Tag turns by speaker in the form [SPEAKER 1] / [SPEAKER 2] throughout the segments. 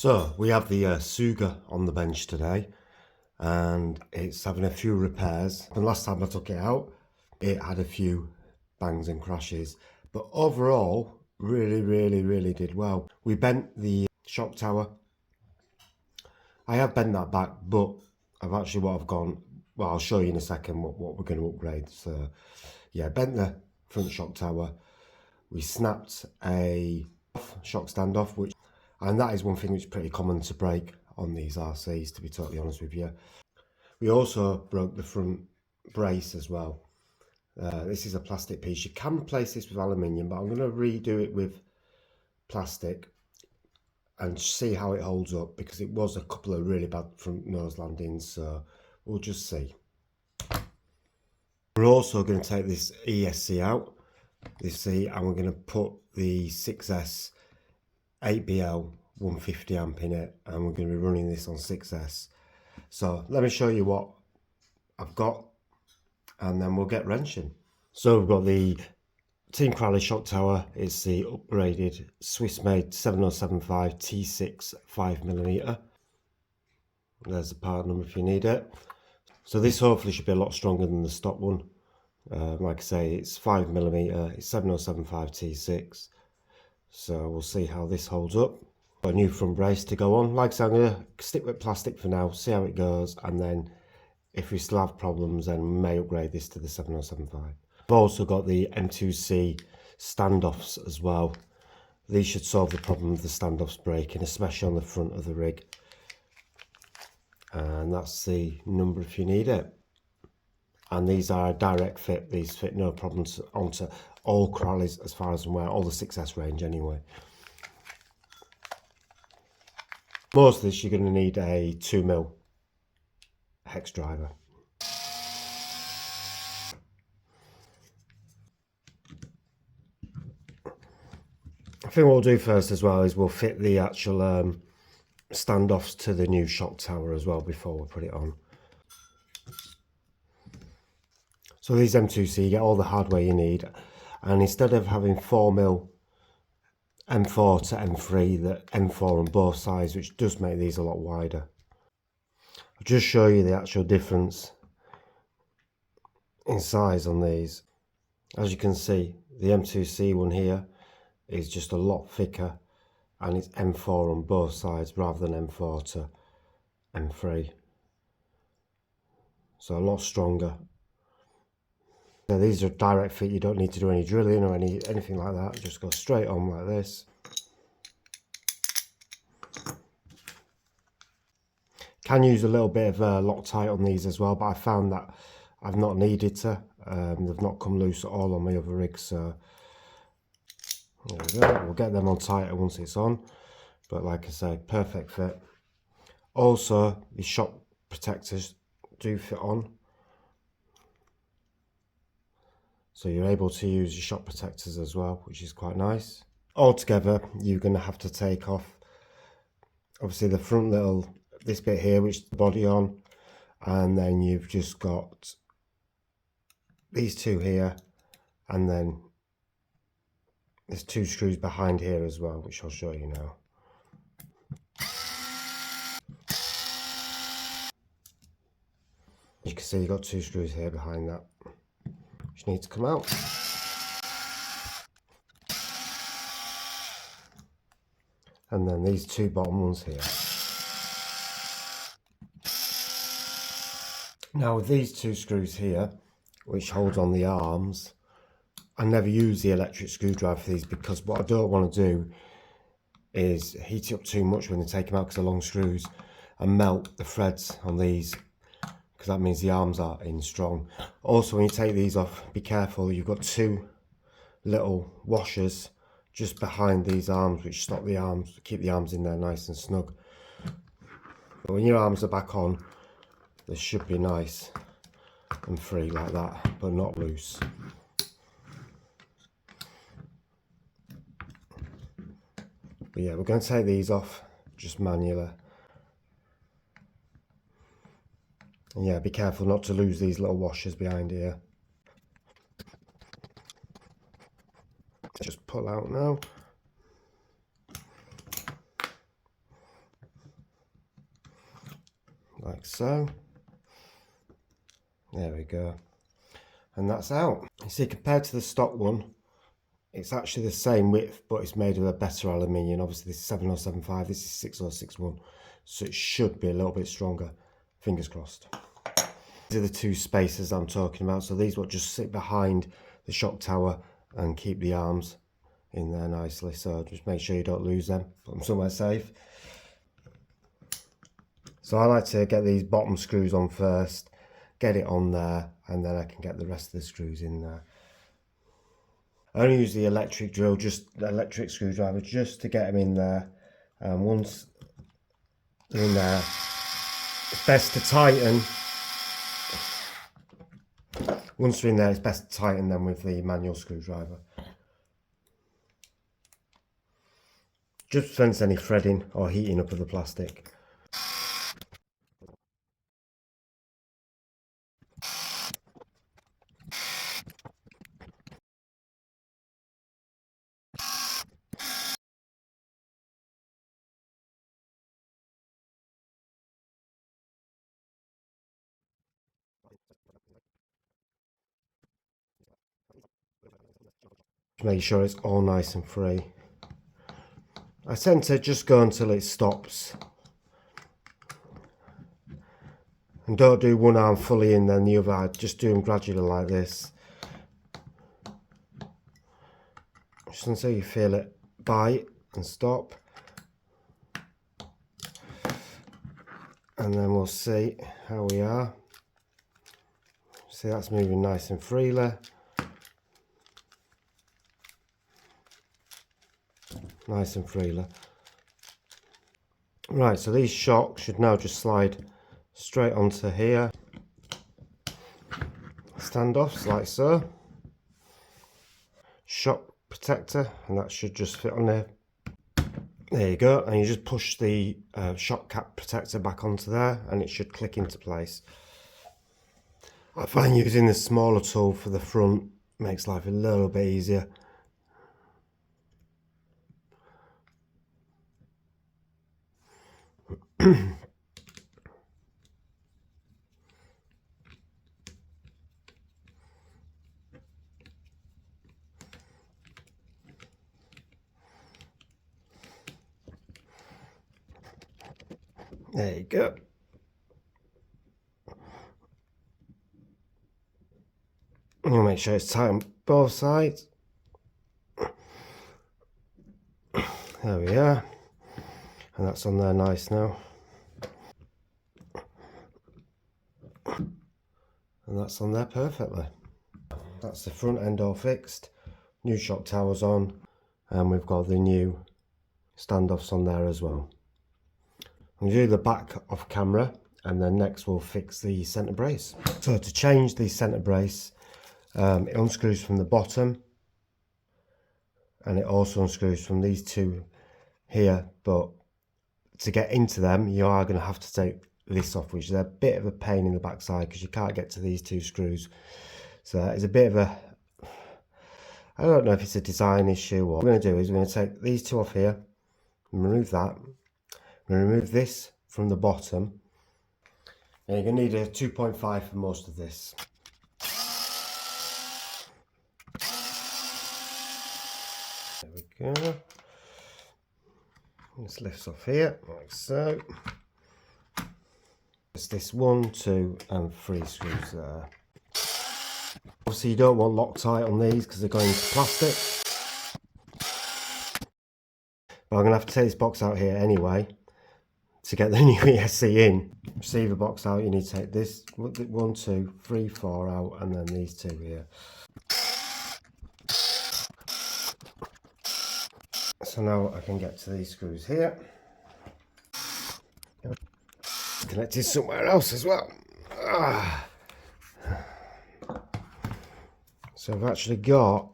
[SPEAKER 1] So we have the Asuga on the bench today, and it's having a few repairs. And last time I took it out, it had a few bangs and crashes, but overall really did well. We bent the shock tower. I have bent that back, but I've gone, well, I'll show you in a second what we're going to upgrade. So yeah, bent the front shock tower. We snapped a shock standoff, and that is one thing which is pretty common to break on these RCs, to be totally honest with you. We also broke the front brace as well. This is a plastic piece. You can replace this with aluminium, but I'm going to redo it with plastic and see how it holds up, because it was a couple of really bad front nose landings, so we'll just see. We're also going to take this ESC out, and we're going to put the 6S 8BL 150 amp in it, and we're going to be running this on 6S. So let me show you what I've got, and then we'll get wrenching. So we've got the Team Crowley shock tower. It's the upgraded Swiss-made 7075 T6 5mm. There's the part number if you need it. So this hopefully should be a lot stronger than the stock one. Like I say, it's 5mm, it's 7075 T6. So we'll see how this holds up. Got a new front brace to go on. Like I said, I'm going to stick with plastic for now, see how it goes, and then if we still have problems, then we may upgrade this to the 7075. I've also got the M2C standoffs as well. These should solve the problem of the standoffs breaking, especially on the front of the rig. And that's the number if you need it. And these are a direct fit. These fit no problems onto all Crowleys as far as I'm aware, all the 6S range anyway. Most of this you're going to need a 2mm hex driver. I think what we'll do first as well is we'll fit the actual standoffs to the new shock tower as well before we put it on. So these M2C, you get all the hardware you need, and instead of having 4mm M4 to M3, the M4 on both sides, which does make these a lot wider. I'll just show you the actual difference in size on these. As you can see, the M2C one here is just a lot thicker, and it's M4 on both sides rather than M4 to M3. So a lot stronger. Now these are direct fit, you don't need to do any drilling or anything like that, just go straight on like this. Can use a little bit of Loctite on these as well, but I found that I've not needed to. They've not come loose at all on my other rigs, so there we go. We'll get them on tighter once it's on, but like I say, perfect fit. Also, the shock protectors do fit on, so you're able to use your shock protectors as well, which is quite nice. Altogether, you're going to have to take off obviously the front this bit here, which is the body on, and then you've just got these two here, and then there's two screws behind here as well, which I'll show you now. You can see you've got two screws here behind that, which need to come out. And then these two bottom ones here. Now with these two screws here, which hold on the arms, I never use the electric screwdriver for these, because what I don't want to do is heat it up too much when they take them out, because they're long screws, and melt the threads on these, because that means the arms are in strong. Also, when you take these off, be careful, you've got two little washers just behind these arms, which stop the arms, keep the arms in there nice and snug. But when your arms are back on, they should be nice and free like that, but not loose. But yeah, we're going to take these off just manually. And yeah, be careful not to lose these little washers behind here. Just pull out now. like so. There we go. And that's out. You see, compared to the stock one, it's actually the same width, but it's made of a better aluminium. Obviously this is 7075, this is 6061, so it should be a little bit stronger. Fingers crossed. These are the two spacers I'm talking about. So these will just sit behind the shock tower and keep the arms in there nicely. So just make sure you don't lose them. Put them somewhere safe. So I like to get these bottom screws on first, get it on there, and then I can get the rest of the screws in there. I only use the electric drill, just the electric screwdriver, just to get them in there. And once they're in there, it's best to tighten. Once they're in there, it's best to tighten them with the manual screwdriver. Just prevents any threading or heating up of the plastic. Make sure it's all nice and free. I tend to just go until it stops. And don't do one arm fully in then the other, just do them gradually like this. Just until you feel it bite and stop. And then we'll see how we are. See, that's moving nice and freely. Nice and freely. Right, so these shocks should now just slide straight onto here. Standoffs like so. Shock protector, and that should just fit on there. There you go, and you just push the shock cap protector back onto there and it should click into place. I find using the smaller tool for the front makes life a little bit easier. There you go. We'll make sure it's tight on both sides. There we are. And that's on there nice now. And that's on there perfectly. That's the front end all fixed. New shock towers on. And we've got the new standoffs on there as well. We'll do the back off camera, and then next we'll fix the centre brace. So to change the centre brace, it unscrews from the bottom, and it also unscrews from these two here, but to get into them you are going to have to take this off, which is a bit of a pain in the backside because you can't get to these two screws. So it's a bit of a, I don't know if it's a design issue. What we're going to do is we're going to take these two off here and remove that. I'm going to remove this from the bottom, and you're going to need a 2.5 for most of this. There we go. This lifts off here like so. It's this 1, 2 and 3 screws there. Obviously you don't want Loctite on these because they're going into plastic. But I'm going to have to take this box out here anyway to get the new ESC in. Receiver box out, you need to take this 1, 2, 3, 4 out, and then these two here. So now I can get to these screws here. It's connected somewhere else as well. So I've actually got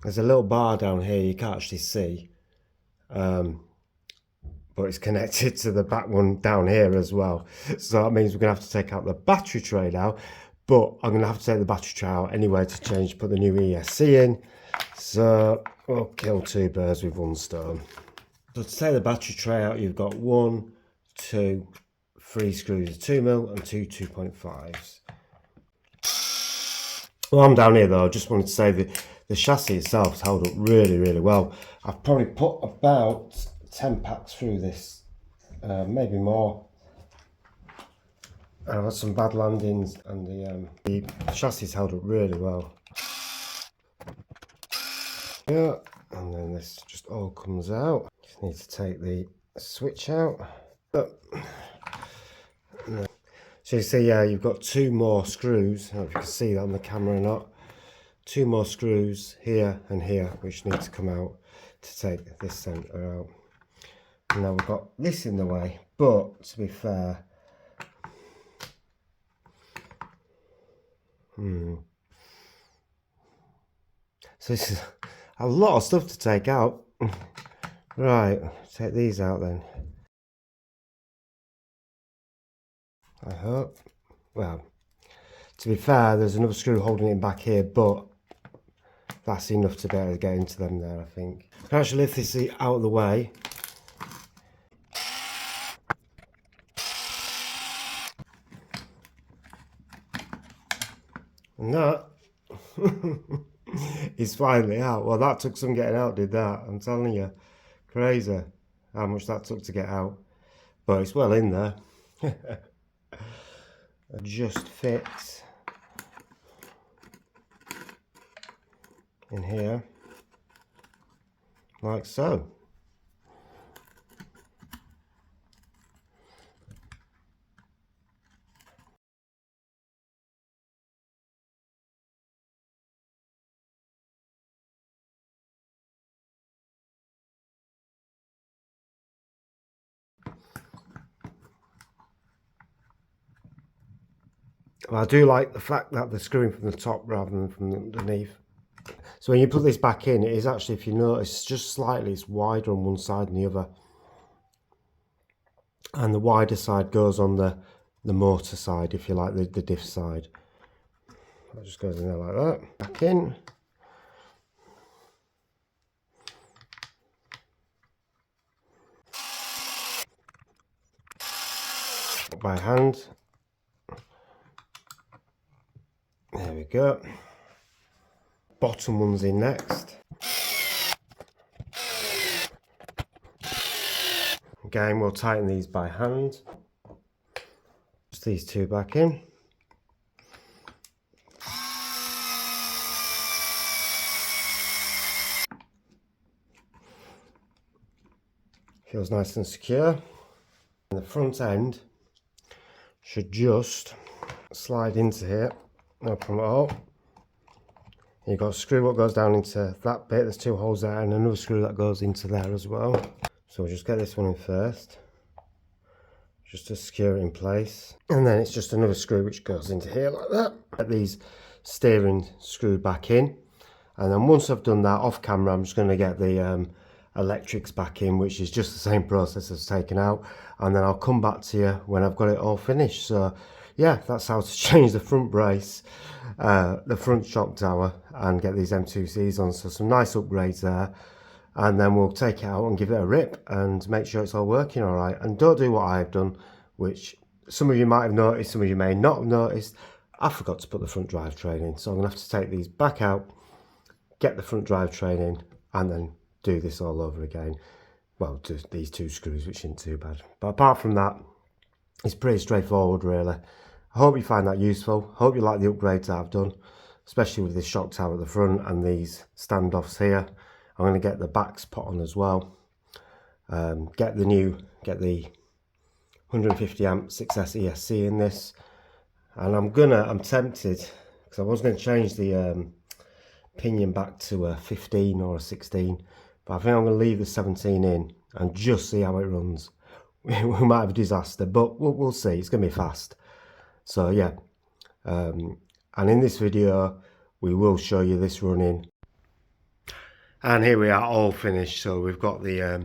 [SPEAKER 1] there's a little bar down here you can't actually see, but it's connected to the back one down here as well. So that means we're going to have to take out the battery tray now, but I'm going to have to take the battery tray out anyway to change, put the new ESC in. So we'll kill two birds with one stone. So to take the battery tray out, you've got 1, 2, 3 screws, 2mm and 2 2.5s. Well, I'm down here though, I just wanted to say that the chassis itself has held up really, really well. I've probably put about 10 packs through this, maybe more. I've had some bad landings and the chassis has held up really well. Yeah, and then this just all comes out. Just need to take the switch out. So you see, you've got 2 more screws. I don't know if you can see that on the camera or not. 2 more screws here and here, which need to come out to take this centre out. And now we've got this in the way, but to be fair, so this is a lot of stuff to take out. Right, take these out then. I hope. Well, to be fair, there's another screw holding it back here, but that's enough to be able to get into them there, I think. I can actually lift this seat out of the way. And that is finally out. Well, that took some getting out, did that? I'm telling you. Crazy how much that took to get out. But it's well in there. It just fits in here, like so. Well, I do like the fact that they're screwing from the top rather than from underneath. So when you put this back in, it is actually, if you notice, just slightly, it's wider on one side than the other. And the wider side goes on the motor side, if you like, the diff side. That just goes in there like that. Back in. By hand. There we go. Bottom one's in next. Again, we'll tighten these by hand. Just these 2 back in. Feels nice and secure. And the front end should just slide into here, no problem at all. You've got a screw what goes down into that bit, there's 2 holes there, and another screw that goes into there as well. So we'll just get this one in first, just to secure it in place. And then it's just another screw which goes into here like that. Get these steering screwed back in. And then once I've done that off camera, I'm just going to get the electrics back in, which is just the same process as taken out. And then I'll come back to you when I've got it all finished. So yeah, that's how to change the front brace, the front shock tower, and get these M2Cs on. So some nice upgrades there. And then we'll take it out and give it a rip and make sure it's all working all right. And don't do what I've done, which some of you might have noticed, some of you may not have noticed. I forgot to put the front drivetrain in. So I'm going to have to take these back out, get the front drivetrain in, and then do this all over again. Well, just these 2 screws, which isn't too bad. But apart from that, it's pretty straightforward really. I hope you find that useful. I hope you like the upgrades that I've done, especially with this shock tower at the front and these standoffs here. I'm going to get the backs put on as well. Get the 150 amp 6S ESC in this. And I'm tempted, because I was going to change the pinion back to a 15 or a 16. But I think I'm going to leave the 17 in and just see how it runs. We might have a disaster, but we'll see. It's going to be fast. So yeah. And in this video, we will show you this running. And here we are, all finished. So we've got the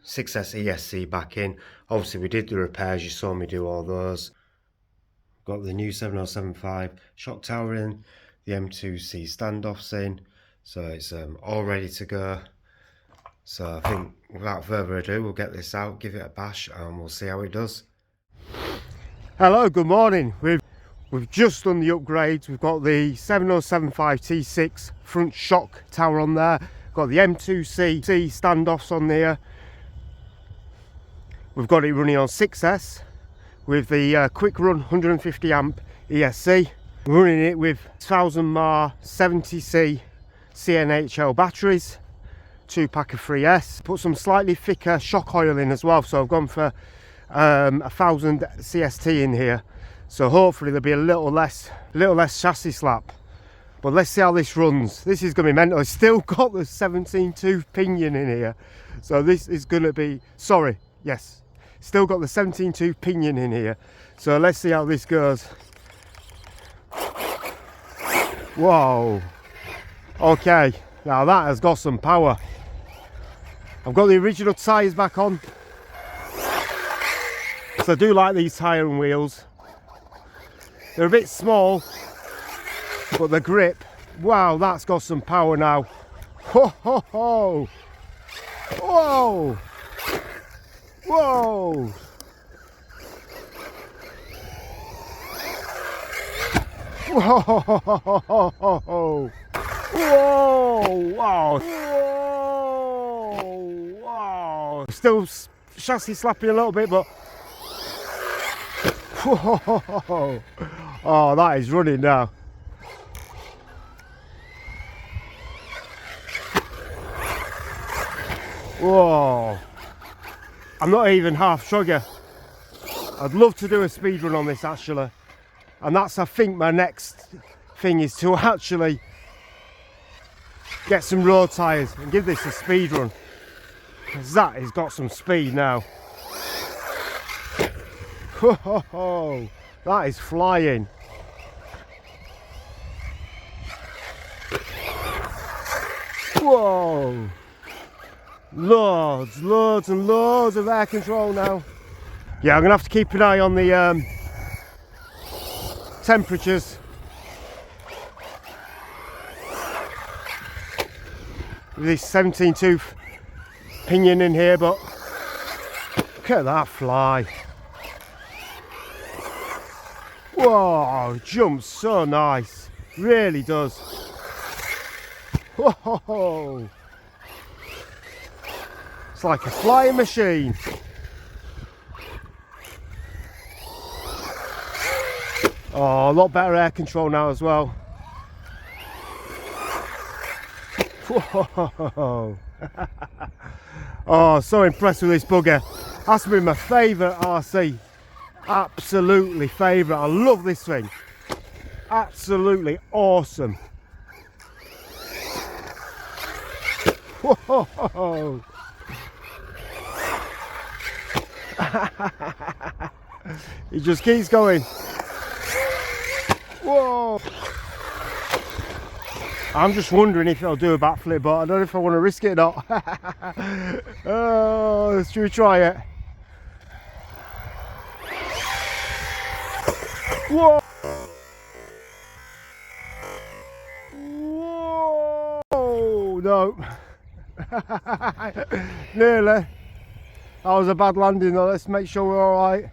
[SPEAKER 1] 6S ESC back in. Obviously we did the repairs, you saw me do all those. Got the new 7075 shock tower in, the M2C standoffs in. So it's all ready to go. So I think without further ado, we'll get this out, give it a bash, and we'll see how it does. Hello, good morning. We've just done the upgrades. We've got the 7075 T6 front shock tower on there. Got the M2C standoffs on there. We've got it running on 6S with the quick run 150 amp ESC. We're running it with 1000 mAh 70C CNHL batteries, 2-pack of 3S. Put some slightly thicker shock oil in as well, so I've gone for 1000 CST in here. So hopefully there'll be a little less chassis slap. But let's see how this runs. This is going to be mental. It's still got the 17 tooth pinion in here. So this is going to be, still got the 17 tooth pinion in here. So let's see how this goes. Whoa. Okay, now that has got some power. I've got the original tyres back on. So I do like these tyre and wheels. They're a bit small, but the grip, wow, that's got some power now. Ho ho ho! Whoa! Whoa! Whoa! Whoa! Wow! Whoa! Wow! Still chassis slapping a little bit, but whoa! Oh, that is running now. Whoa! I'm not even half sugar. I'd love to do a speed run on this actually, and that's I think my next thing is to actually get some road tyres and give this a speed run, because that has got some speed now. Whoa! That is flying. Whoa! Loads and loads of air control now. Yeah, I'm gonna have to keep an eye on the temperatures. With this 17 tooth pinion in here, but look at that fly. Whoa, jumps so nice, really does. Whoa, it's like a flying machine. Oh, a lot better air control now as well. Whoa. Oh, so impressed with this bugger. That's been my favourite RC. Absolutely favourite. I love this thing. Absolutely awesome. Whoa. It just keeps going. Whoa. I'm just wondering if it'll do a backflip, but I don't know if I want to risk it or not. Oh, should we try it? Whoa! Whoa! No. Nearly. That was a bad landing though. Let's make sure we're alright.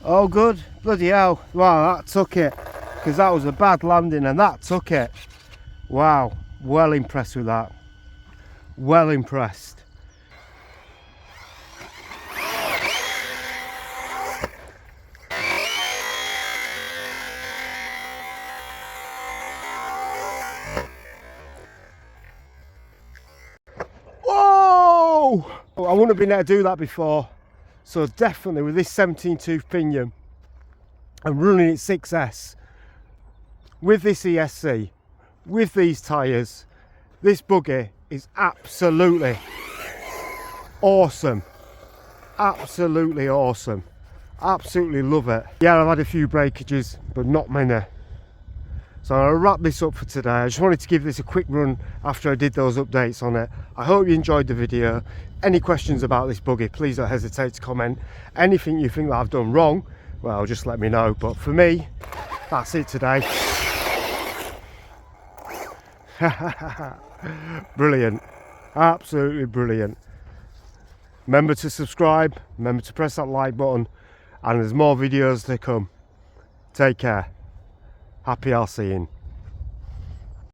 [SPEAKER 1] Oh good. Bloody hell. Wow, that took it. Because that was a bad landing and that took it. Wow. Well impressed with that. Well impressed. I wouldn't have been able to do that before, so definitely with this 17 tooth pinion and running it 6S with this ESC, with these tyres, this buggy is absolutely awesome. Absolutely awesome. Absolutely love it. Yeah, I've had a few breakages, but not many. So I'll wrap this up for today. I just wanted to give this a quick run after I did those updates on it. I hope you enjoyed the video. Any questions about this buggy, please don't hesitate to comment. Anything you think that I've done wrong, well, just let me know. But for me, that's it today. Brilliant, absolutely brilliant. Remember to subscribe, remember to press that like button, and there's more videos to come. Take care. Happy RCing.